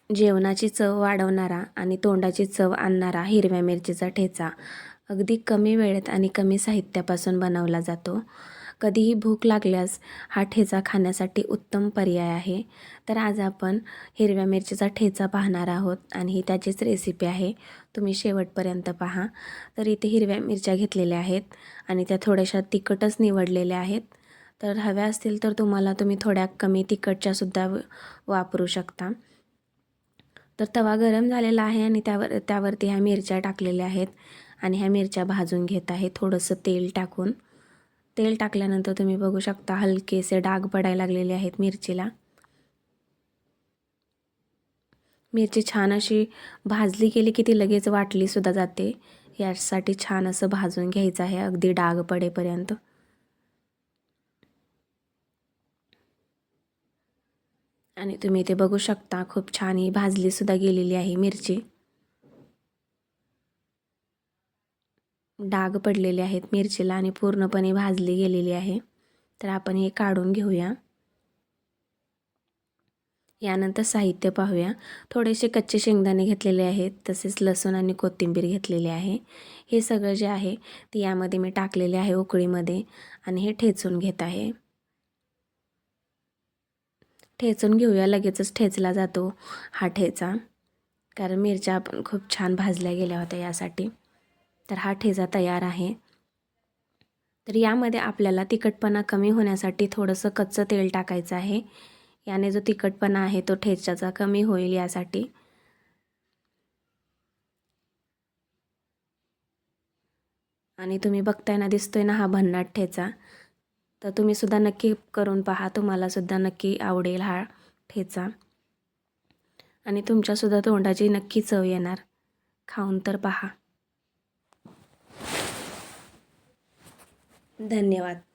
जेवणाची चव वाढवणारा आणि तोंडाची चव आणणारा हिरव्या मिरचीचा ठेचा अगदी कमी वेळेत आणि कमी साहित्यापासून बनवला जातो. कधीही भूक लागल्यास हा ठेचा खाण्यासाठी उत्तम पर्याय आहे. तर आज आपण हिरव्या मिरचीचा ठेचा पाहणार आहोत आणि ही त्याचीच रेसिपी आहे. तुम्ही शेवटपर्यंत पहा. तर इथे हिरव्या मिरच्या घेतलेल्या आहेत आणि त्या थोड्याशा तिखटच निवडलेल्या आहेत. तर हव्या असतील तर तुम्ही थोड्या कमी तिखटच्यासुद्धा वापरू शकता. तर तवा गरम झालेला आहे आणि त्यावरती ह्या मिरच्या टाकलेल्या आहेत आणि ह्या मिरच्या भाजून घेत आहे थोडंसं तेल टाकून. तेल टाकल्यानंतर तुम्ही बघू शकता हलकेसे डाग पडायला लागलेले आहेत मिरचीला. मिरची छान अशी भाजली गेली की ती लगेच वाटलीसुद्धा जाते. यासाठी छान असं भाजून घ्यायचं आहे अगदी डाग पडेपर्यंत. आणि तुम्ही इथे बघू शकता खूप छान ही भाजलीसुद्धा गेलेली आहे मिरची. डाग पडलेले आहेत मिरचीला आणि पूर्णपणे भाजली गेलेली आहे. तर आपण हे काढून घेऊया. यानंतर साहित्य पाहूया. थोडेसे कच्चे शेंगदाणे घेतलेले आहेत, तसेच लसूण आणि कोथिंबीर घेतलेली आहे. हे सगळं जे आहे ते यामध्ये मी टाकलेले आहे उकळीमध्ये आणि हे ठेचून घेत आहे. ठेचून घेऊया. लगेचच ठेचला जातो हा ठेचा, कारण मिरच्या आपण खूप छान भाजल्या गेल्या होत्या यासाठी. तर हा ठेचा तयार आहे. तर यामध्ये आपल्याला तिखटपणा कमी होण्यासाठी थोडंसं कच्चं तेल टाकायचं आहे. याने जो तिखटपणा आहे तो ठेच्याचा कमी होईल यासाठी. आणि तुम्ही बघताय ना, दिसतोय ना हा भन्नाट ठेचा. तर तुम्ही सुद्धा नक्की करून पहा. तुम्हाला सुद्धा नक्की आवडेल हा ठेचा आणि तुमच्यासुद्धा तोंडाची नक्की चव येणार. खाऊन तर पहा. धन्यवाद.